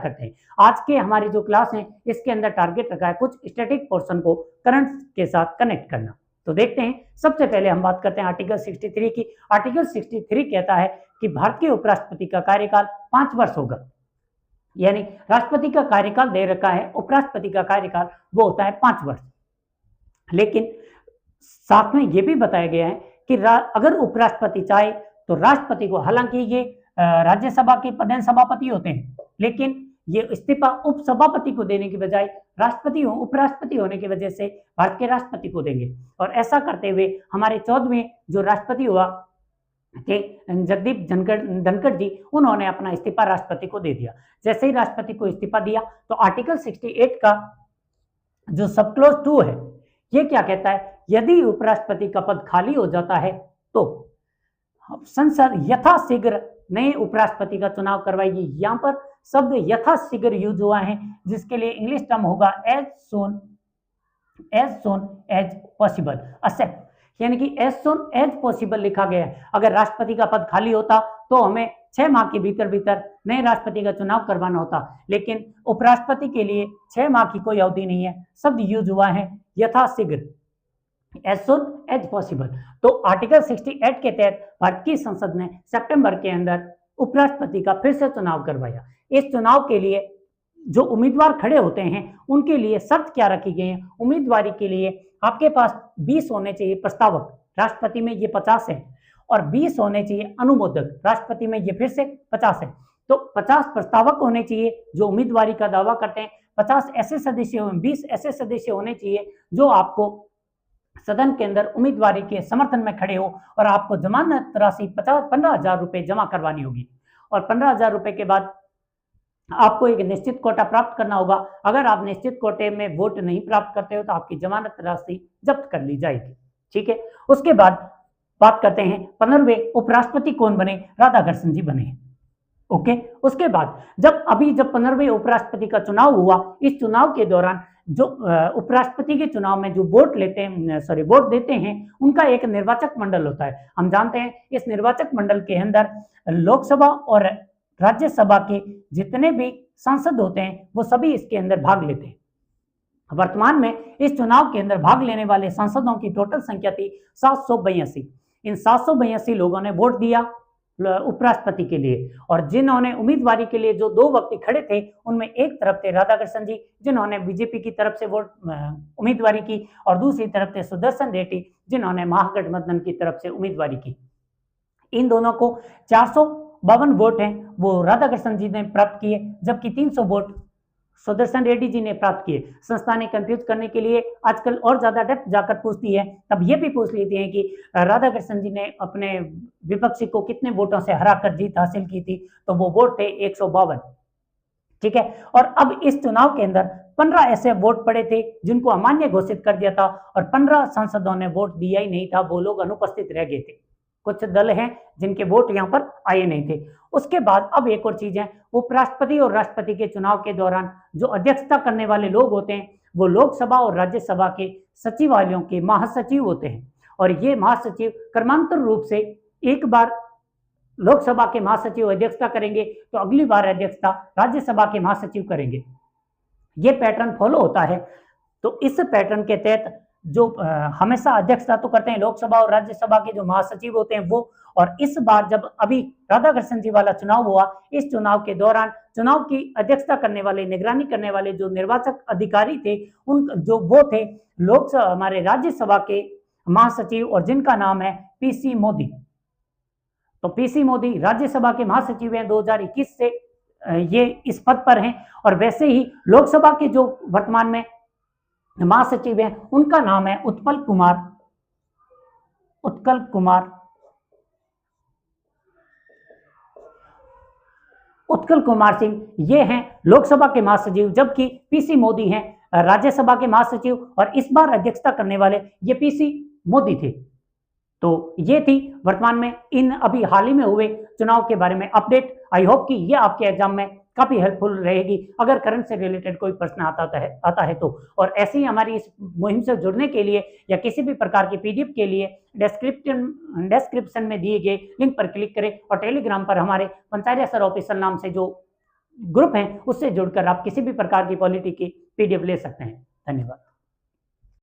करते हैं। आज के हमारी जो क्लास है इसके अंदर टारगेट रखा है कुछ स्टैटिक पोर्शन को करंट के साथ कनेक्ट करना। तो देखते हैं, सबसे पहले हम बात करते हैं आर्टिकल 63 की। आर्टिकल 63 कहता है कि भारत के उपराष्ट्रपति का कार्यकाल 5 वर्ष होगा, यानी राष्ट्रपति का कार्यकाल दे रखा है, उपराष्ट्रपति का कार्यकाल वो होता है 5 वर्ष। लेकिन साथ में ये भी बताया गया है कि अगर उपराष्ट्रपति चाहे तो राष्ट्रपति को, हालांकि ये राज्यसभा के प्रधान सभापति होते हैं, लेकिन ये इस्तीफा उपसभापति को देने की बजाय राष्ट्रपति उपराष्ट्रपति होने की वजह से भारत के राष्ट्रपति को देंगे। और ऐसा करते हुए हमारे 14वें जो राष्ट्रपति हुआ थे जगदीप धनखड़ जी, उन्होंने अपना इस्तीफा राष्ट्रपति को दे दिया। जैसे ही राष्ट्रपति को इस्तीफा दिया तो आर्टिकल 68 का जो सब क्लॉज 2 है ये क्या कहता है, यदि उपराष्ट्रपति का पद खाली हो जाता है तो संसद यथाशीघ्र नए उपराष्ट्रपति का चुनाव करवाएगी। यहाँ पर शब्द यथाशीघ्र यूज हुआ है, जिसके लिए इंग्लिश टर्म होगा as soon as possible accept, यानी कि एज सोन एज पॉसिबल लिखा गया है। अगर राष्ट्रपति का पद खाली होता तो हमें 6 माह के भीतर नए राष्ट्रपति का चुनाव करवाना होता, लेकिन उपराष्ट्रपति के लिए 6 माह की कोई अवधि नहीं है। शब्द यूज हुआ है यथाशीघ्र, एज सोन एज पॉसिबल। तो आर्टिकल 68 के तहत भारत की संसद ने सितंबर के अंदर उपराष्ट्रपति का फिर से चुनाव करवाया। इस चुनाव के लिए जो उम्मीदवार खड़े होते हैं उनके लिए शर्त क्या रखी गई है, उम्मीदवारी के लिए आपके पास 20 होने चाहिए प्रस्तावक, राष्ट्रपति में ये 50 है, और 20 होने चाहिए अनुमोदक, राष्ट्रपति में ये फिर से 50 है। तो 50 प्रस्तावक होने चाहिए जो उम्मीदवारी का दावा करते हैं, 50 ऐसे सदस्य, 20 ऐसे सदस्य होने चाहिए जो आपको सदन के अंदर उम्मीदवारी के समर्थन में खड़े हो, और आपको जमानत राशि 15,000 रुपए जमा करवानी होगी। और 15,000 रुपए के बाद आपको एक निश्चित कोटा प्राप्त करना होगा। अगर आप निश्चित कोटे में वोट नहीं प्राप्त करते हो तो आपकी जमानत राशि जब्त कर ली जाएगी। ठीक है, उसके बाद बात करते हैं 15वें उपराष्ट्रपति कौन बने, राधाकृष्णन जी बने। ओके, उसके बाद जब 15वें उपराष्ट्रपति का चुनाव हुआ, इस चुनाव के दौरान जो उपराष्ट्रपति के चुनाव में जो वोट देते हैं उनका एक निर्वाचक मंडल होता है। हम जानते हैं इस निर्वाचक मंडल के अंदर लोकसभा और राज्यसभा के जितने भी सांसद होते हैं वो सभी इसके अंदर भाग लेते हैं। वर्तमान में इस चुनाव के अंदर भाग लेने वाले सांसदों की टोटल संख्या थी 782। इन 782 लोगों ने वोट दिया उपराष्ट्रपति के लिए, और जिन्होंने उम्मीदवारी के लिए जो 2 व्यक्ति खड़े थे उनमें एक तरफ थे राधाकृष्णन जी जिन्होंने बीजेपी की तरफ से वोट उम्मीदवारी की, और दूसरी तरफ थे सुदर्शन रेड्डी जिन्होंने महागठबंधन की तरफ से उम्मीदवारी की। इन दोनों को 452 वोट हैं वो राधाकृष्णन जी ने प्राप्त किए, जबकि 300 वोट सुदर्शन रेड्डी जी ने प्राप्त किए। संस्था ने कंफ्यूज करने के लिए आजकल और ज्यादा डेप्थ जाकर पूछती है, तब ये भी पूछ लेती है कि राधाकृष्णन जी ने अपने विपक्षी को कितने वोटों से हराकर जीत हासिल की थी, तो वो वोट थे 152। ठीक है, और अब इस चुनाव के अंदर 15 ऐसे वोट पड़े थे जिनको अमान्य घोषित कर दिया था, और 15 सांसदों ने वोट दिया ही नहीं था, वो लोग अनुपस्थित रह गए थे। कुछ दल हैं जिनके वोट यहाँ पर आए नहीं थे। उसके बाद अब एक और चीज है, उपराष्ट्रपति और राष्ट्रपति के चुनाव के दौरान जो अध्यक्षता करने वाले लोग होते हैं वो लोकसभा और राज्यसभा के सचिवालयों के महासचिव होते हैं, और ये महासचिव क्रमांतर रूप से एक बार लोकसभा के महासचिव अध्यक्षता करेंगे तो अगली बार अध्यक्षता राज्यसभा के महासचिव करेंगे। ये पैटर्न फॉलो होता है। तो इस पैटर्न के तहत जो हमेशा अध्यक्षता तो करते हैं लोकसभा और राज्यसभा के जो महासचिव होते हैं वो, और इस बार जब अभी राधाकृष्णन जी वाला चुनाव हुआ, इस चुनाव के दौरान चुनाव की अध्यक्षता करने वाले, निगरानी करने वाले जो निर्वाचक अधिकारी थे उन जो वो थे लोकसभा हमारे राज्यसभा के महासचिव, और जिनका नाम है पीसी मोदी। तो पीसी मोदी राज्यसभा के महासचिव हैं, 2021 से ये इस पद पर हैं। और वैसे ही लोकसभा के जो वर्तमान में महासचिव हैं उनका नाम है उत्पल कुमार सिंह, ये हैं लोकसभा के महासचिव, जबकि पीसी मोदी हैं राज्यसभा के महासचिव, और इस बार अध्यक्षता करने वाले ये पीसी मोदी थे। तो ये थी वर्तमान में इन अभी हाल ही में हुए चुनाव के बारे में अपडेट। आई होप कि ये आपके एग्जाम में काफी हेल्पफुल रहेगी अगर करंट से रिलेटेड कोई प्रश्न आता है तो। और ऐसे ही हमारी इस मुहिम से जुड़ने के लिए या किसी भी प्रकार की पीडीएफ के लिए डिस्क्रिप्शन में दिए गए लिंक पर क्लिक करें, और टेलीग्राम पर हमारे पंचायत सर ऑफिशियल नाम से जो ग्रुप है उससे जुड़कर आप किसी भी प्रकार की पॉलिटी की पीडीएफ ले सकते हैं। धन्यवाद।